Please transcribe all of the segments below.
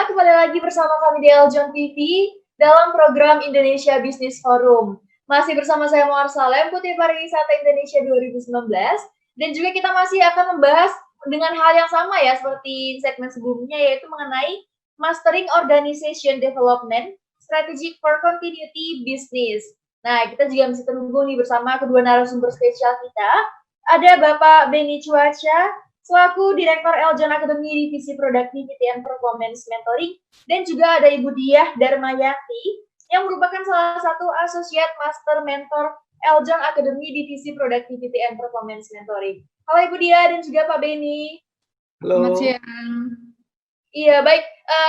kembali lagi bersama kami di Eljon TV dalam program Indonesia Business Forum. Masih bersama saya Mawar Salem, Putri Pariwisata Indonesia 2019, dan juga kita masih akan membahas dengan hal yang sama ya seperti segmen sebelumnya, yaitu mengenai Mastering Organization Development Strategic for Continuity Business. Nah, kita juga masih tunggu nih bersama kedua narasumber spesial kita. Ada Bapak Benny Cuaca, selaku Direktur Eljon Academy Divisi Productivity and Performance Mentoring, dan juga ada Ibu Diah Darmayati, yang merupakan salah satu Associate Master Mentor Eljon Academy Divisi Productivity and Performance Mentoring. Halo Ibu Diah dan juga Pak Benny. Halo. Selamat siang. Iya, baik.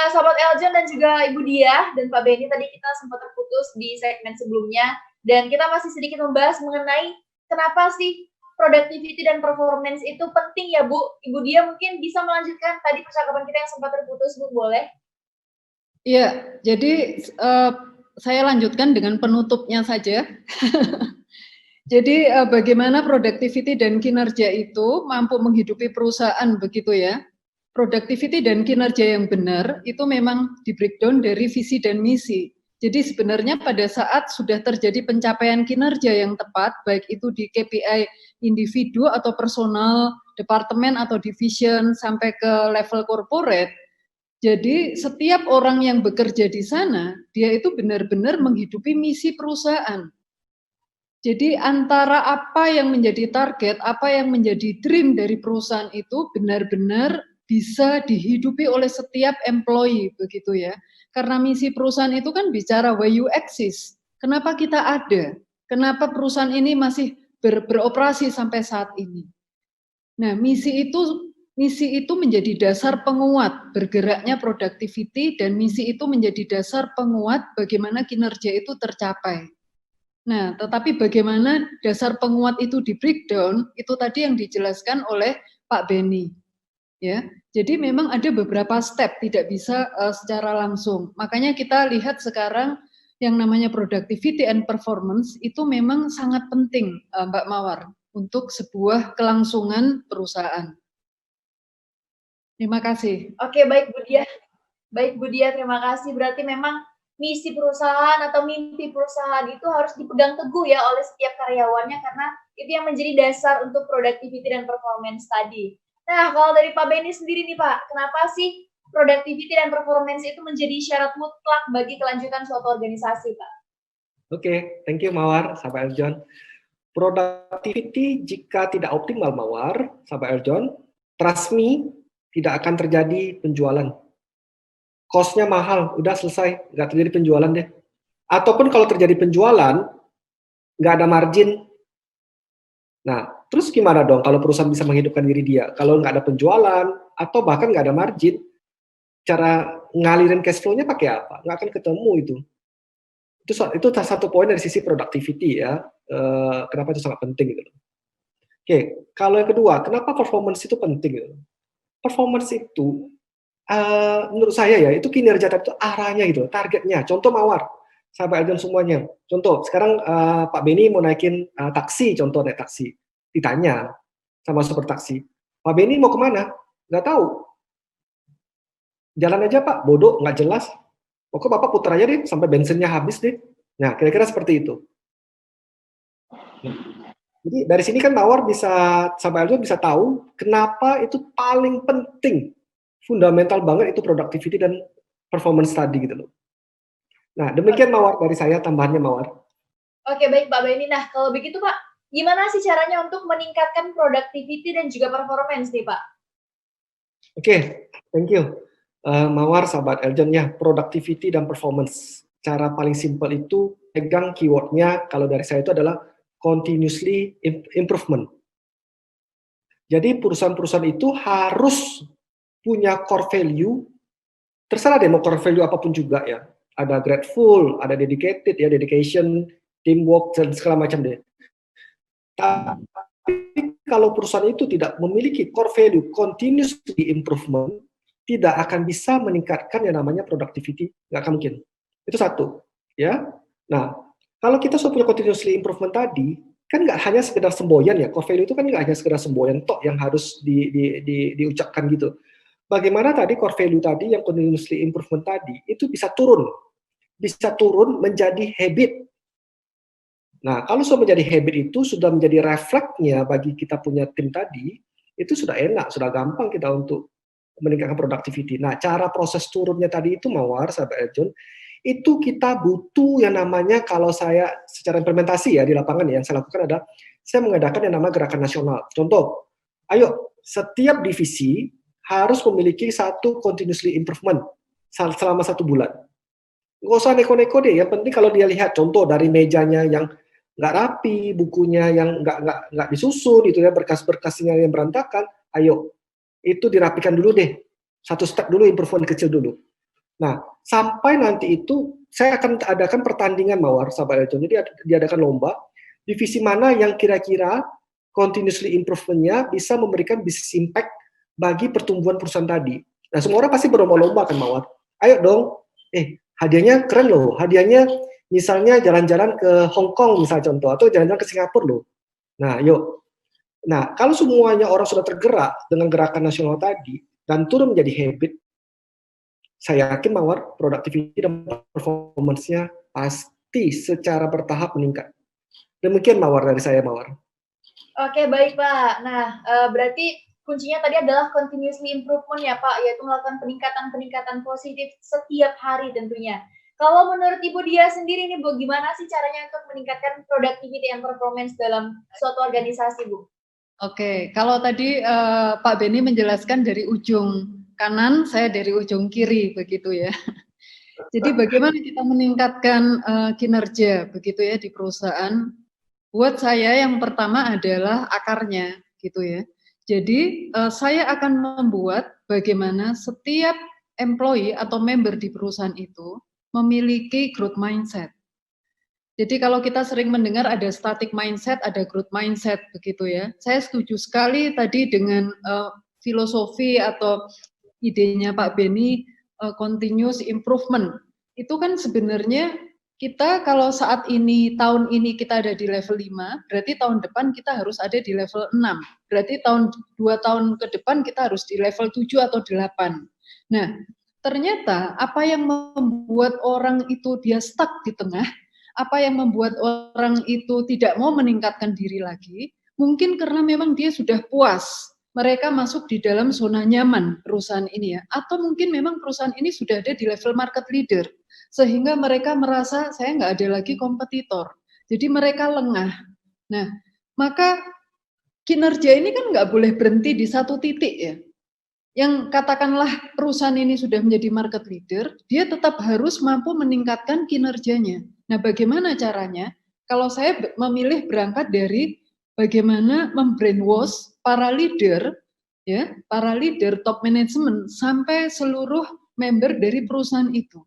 Sahabat Eljon dan juga Ibu Diah dan Pak Benny, tadi kita sempat terputus di segmen sebelumnya, dan kita masih sedikit membahas mengenai kenapa sih productivity dan performance itu penting ya Bu. Ibu Dia mungkin bisa melanjutkan tadi percakapan kita yang sempat terputus, Bu, boleh? Iya, jadi saya lanjutkan dengan penutupnya saja. Jadi bagaimana productivity dan kinerja itu mampu menghidupi perusahaan, begitu ya. Productivity dan kinerja yang benar itu memang di breakdown dari visi dan misi. Jadi sebenarnya pada saat sudah terjadi pencapaian kinerja yang tepat, baik itu di KPI individu atau personal, departemen atau division, sampai ke level corporate, jadi setiap orang yang bekerja di sana, dia itu benar-benar menghidupi misi perusahaan. Jadi antara apa yang menjadi target, apa yang menjadi dream dari perusahaan itu benar-benar bisa dihidupi oleh setiap employee, begitu ya. Karena misi perusahaan itu kan bicara why you exist, kenapa kita ada, kenapa perusahaan ini masih beroperasi sampai saat ini. Nah, misi itu menjadi dasar penguat bergeraknya productivity, dan misi itu menjadi dasar penguat bagaimana kinerja itu tercapai. Nah, tetapi bagaimana dasar penguat itu di breakdown, itu tadi yang dijelaskan oleh Pak Benny. Ya, jadi memang ada beberapa step, tidak bisa secara langsung. Makanya kita lihat sekarang yang namanya productivity and performance itu memang sangat penting, Mbak Mawar, untuk sebuah kelangsungan perusahaan. Terima kasih. Oke, baik Bu Dia. Baik Bu Dia, terima kasih. Berarti memang misi perusahaan atau mimpi perusahaan itu harus dipegang teguh ya oleh setiap karyawannya, karena itu yang menjadi dasar untuk productivity dan performance tadi. Nah, kalau dari Pak Benny sendiri nih Pak, kenapa sih productivity dan performance itu menjadi syarat mutlak bagi kelanjutan suatu organisasi, Pak? Oke, thank you Mawar, sahabat Eljon. Productivity jika tidak optimal Mawar, sahabat Eljon, trust me, tidak akan terjadi penjualan. Cost-nya mahal, udah selesai, nggak terjadi penjualan deh. Ataupun kalau terjadi penjualan, nggak ada margin. Nah, terus gimana dong kalau perusahaan bisa menghidupkan diri dia? Kalau nggak ada penjualan, atau bahkan nggak ada margin, cara ngalirin cash flow-nya pakai apa? Nggak akan ketemu itu. Itu satu poin dari sisi productivity ya. Kenapa itu sangat penting gitu. Oke, kalau yang kedua, kenapa performance itu penting gitu? Performance itu menurut saya ya, itu kinerja itu arahnya gitu, targetnya. Contoh Mawar, sahabat Eljon semuanya. Contoh, sekarang Pak Benny mau naikin taksi, contoh naik taksi. Ditanya sama super taksi, Pak Benny mau kemana? Nggak tahu. Jalan aja Pak, bodoh, nggak jelas. Pokoknya Bapak putar aja deh, sampai bensinnya habis deh. Nah, kira-kira seperti itu. Jadi dari sini kan Mawar bisa, sampai Eljon bisa tahu kenapa itu paling penting, fundamental banget itu productivity dan performance tadi gitu loh. Nah, demikian Mawar dari saya, tambahannya Mawar. Oke, baik Pak Benny. Nah, kalau begitu Pak, gimana sih caranya untuk meningkatkan productivity dan juga performance nih Pak? Oke, thank you. Mawar, sahabat Eljon ya, productivity dan performance. Cara paling simpel itu, pegang keywordnya, kalau dari saya itu adalah continuously improvement. Jadi perusahaan-perusahaan itu harus punya core value, terserah deh mau core value apapun juga ya. Ada grateful, ada dedicated ya, dedication, teamwork, dan segala macam deh. Tapi kalau perusahaan itu tidak memiliki core value, continuously improvement, tidak akan bisa meningkatkan yang namanya productivity, nggak akan mungkin. Itu satu, ya. Nah, kalau kita sudah punya continuously improvement tadi, kan nggak hanya sekedar semboyan ya, core value itu kan nggak hanya sekedar semboyan tok yang harus diucapkan gitu. bagaimana tadi core value tadi yang continuously improvement tadi itu bisa turun menjadi habit. Nah, kalau sudah menjadi habit itu sudah menjadi refleksnya bagi kita punya tim tadi, itu sudah enak, sudah gampang kita untuk meningkatkan productivity. Nah, cara proses turunnya tadi itu Mawar, sahabat Eljon, itu kita butuh yang namanya, kalau saya secara implementasi ya di lapangan yang saya lakukan adalah saya mengadakan yang namanya gerakan nasional. Contoh, ayo setiap divisi harus memiliki satu continuously improvement selama 1 bulan. Nggak usah neko-neko deh, yang penting kalau dia lihat contoh dari mejanya yang nggak rapi, bukunya yang nggak disusun, itu ya berkas-berkasnya yang berantakan, ayo itu dirapikan dulu deh, satu step dulu, improvement kecil dulu. Nah, sampai nanti itu saya akan adakan pertandingan Mawar, sahabat Eljon. Jadi diadakan lomba, divisi mana yang kira-kira continuously improvement-nya bisa memberikan business impact bagi pertumbuhan perusahaan tadi. Nah, semua orang pasti berlomba-lomba kan Mawar. Ayo dong, hadiahnya keren loh, hadiahnya misalnya jalan-jalan ke Hong Kong misalnya contoh, atau jalan-jalan ke Singapura loh. Nah, yuk. Nah, kalau semuanya orang sudah tergerak dengan gerakan nasional tadi, dan turun menjadi habit, saya yakin Mawar, productivity dan performance-nya pasti secara bertahap meningkat. Demikian Mawar dari saya, Mawar. Oke, baik Pak. Nah, berarti kuncinya tadi adalah continuously improvement ya Pak, yaitu melakukan peningkatan-peningkatan positif setiap hari tentunya. Kalau menurut Ibu Dia sendiri nih, Bu, gimana sih caranya untuk meningkatkan productivity and performance dalam suatu organisasi, Bu? Oke, kalau tadi Pak Beni menjelaskan dari ujung kanan, saya dari ujung kiri, begitu ya. Jadi bagaimana kita meningkatkan kinerja, begitu ya, di perusahaan? Buat saya yang pertama adalah akarnya, gitu ya. Jadi saya akan membuat bagaimana setiap employee atau member di perusahaan itu memiliki growth mindset. Jadi kalau kita sering mendengar ada static mindset, ada growth mindset, begitu ya. Saya setuju sekali tadi dengan filosofi atau idenya Pak Beni, continuous improvement. Itu kan sebenarnya kita kalau saat ini, tahun ini kita ada di level 5, berarti tahun depan kita harus ada di level 6. Berarti 2 tahun ke depan kita harus di level 7 atau 8. Nah, ternyata apa yang membuat orang itu dia stuck di tengah, apa yang membuat orang itu tidak mau meningkatkan diri lagi, mungkin karena memang dia sudah puas, mereka masuk di dalam zona nyaman perusahaan ini ya, atau mungkin memang perusahaan ini sudah ada di level market leader, sehingga mereka merasa saya nggak ada lagi kompetitor, jadi mereka lengah. Nah, maka kinerja ini kan nggak boleh berhenti di satu titik ya. Yang katakanlah perusahaan ini sudah menjadi market leader, dia tetap harus mampu meningkatkan kinerjanya. Nah, bagaimana caranya? Kalau saya memilih berangkat dari bagaimana membrainwash para leader, ya, para leader top management sampai seluruh member dari perusahaan itu.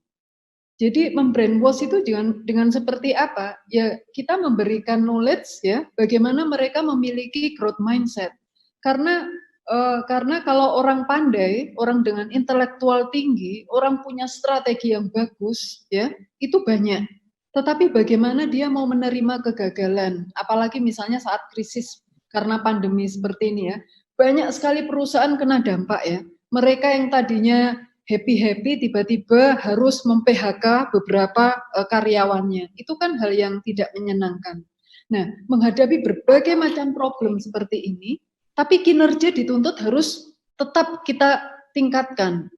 Jadi membrainwash itu dengan seperti apa? Ya, kita memberikan knowledge ya, bagaimana mereka memiliki growth mindset. Karena kalau orang pandai, orang dengan intelektual tinggi, orang punya strategi yang bagus, ya, itu banyak. Tetapi bagaimana dia mau menerima kegagalan, apalagi misalnya saat krisis karena pandemi seperti ini ya, banyak sekali perusahaan kena dampak ya. Mereka yang tadinya happy-happy tiba-tiba harus mem-PHK beberapa karyawannya. Itu kan hal yang tidak menyenangkan. Nah, menghadapi berbagai macam problem seperti ini, tapi kinerja dituntut harus tetap kita tingkatkan.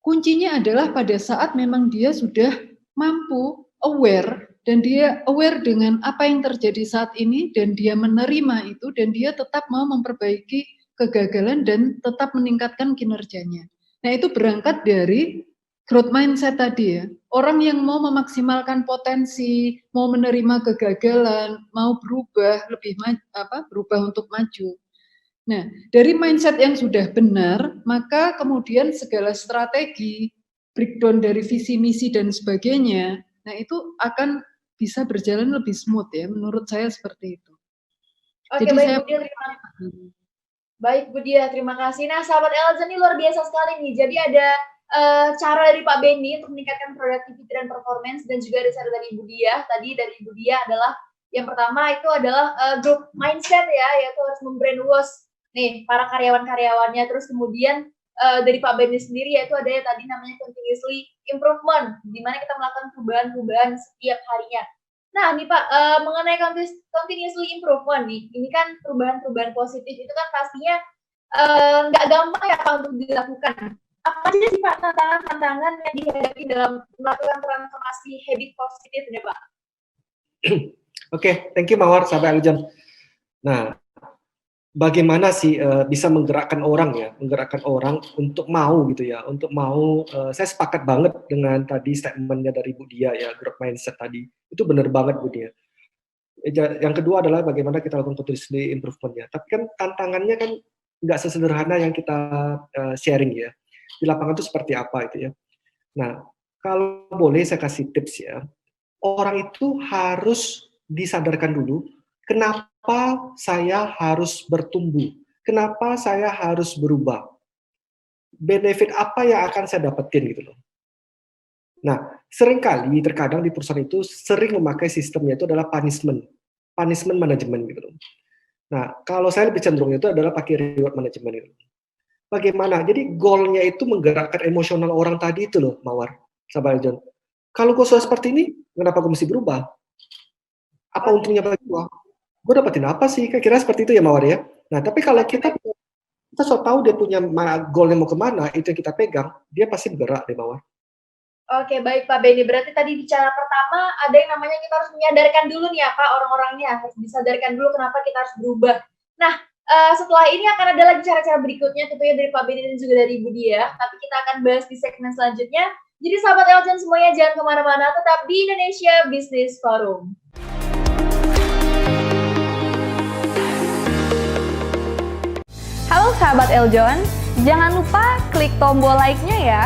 Kuncinya adalah pada saat memang dia sudah mampu, aware, dan dia aware dengan apa yang terjadi saat ini, dan dia menerima itu, dan dia tetap mau memperbaiki kegagalan dan tetap meningkatkan kinerjanya. Nah, itu berangkat dari growth mindset tadi ya. Orang yang mau memaksimalkan potensi, mau menerima kegagalan, mau berubah berubah untuk maju. Nah, dari mindset yang sudah benar, maka kemudian segala strategi, breakdown dari visi misi dan sebagainya, nah itu akan bisa berjalan lebih smooth ya, menurut saya seperti itu. Oke, baik Bu Dia, baik Bu Dia, terima kasih. Nah, sahabat Eljon ini luar biasa sekali nih. Jadi ada cara dari Pak Beni untuk meningkatkan productivity dan performance, dan juga ada cara dari Ibu Dia. Tadi dari Ibu Dia adalah yang pertama itu adalah growth mindset ya, yaitu harus membrainwash nih para karyawan-karyawannya, terus kemudian dari Pak Benny sendiri, yaitu ada yang tadi namanya continuously improvement, di mana kita melakukan perubahan-perubahan setiap harinya. Nah nih Pak, mengenai continuously improvement nih, ini kan perubahan-perubahan positif itu kan pastinya nggak gampang ya Pak untuk dilakukan. Apa aja sih Pak tantangan-tantangan yang dihadapi dalam melakukan transformasi habit positif nih Pak? Oke, thank you Mawar, sampai Aljon. Nah, bagaimana sih bisa menggerakkan orang untuk mau gitu ya, untuk mau. Saya sepakat banget dengan tadi statementnya dari Bu Dia ya, growth mindset tadi itu benar banget Bu Dia. Yang kedua adalah bagaimana kita lakukan continuously improvement-nya. Tapi kan tantangannya kan nggak sesederhana yang kita sharing ya. Di lapangan itu seperti apa itu ya. Nah, kalau boleh saya kasih tips ya, orang itu harus disadarkan dulu, kenapa saya harus bertumbuh, kenapa saya harus berubah, benefit apa yang akan saya dapetin gitu loh. Nah, terkadang di perusahaan itu sering memakai sistemnya itu adalah punishment management gitu loh. Nah, kalau saya lebih cenderung itu adalah pakai reward management itu. Bagaimana? Jadi goalnya itu menggerakkan emosional orang tadi itu loh, Mawar, Sabar John. Kalau gue sudah seperti ini, kenapa gue mesti berubah? Apa untungnya bagi gue? Gue dapetin apa sih? Kira-kira seperti itu ya Mawar ya. Nah, tapi kalau kita so tahu dia punya goalnya mau kemana, itu yang kita pegang, dia pasti bergerak deh Mawar. Oke, baik Pak Benny. Berarti tadi bicara pertama, ada yang namanya kita harus menyadarkan dulu nih ya Pak, orang-orangnya harus disadarkan dulu kenapa kita harus berubah. Nah, setelah ini akan ada lagi cara-cara berikutnya tentunya dari Pak Benny dan juga dari Ibu Dia, tapi kita akan bahas di segmen selanjutnya. Jadi sahabat Eljon semuanya jangan kemana-mana, tetap di Indonesia Business Forum. Halo sahabat Eljon, jangan lupa klik tombol like-nya ya,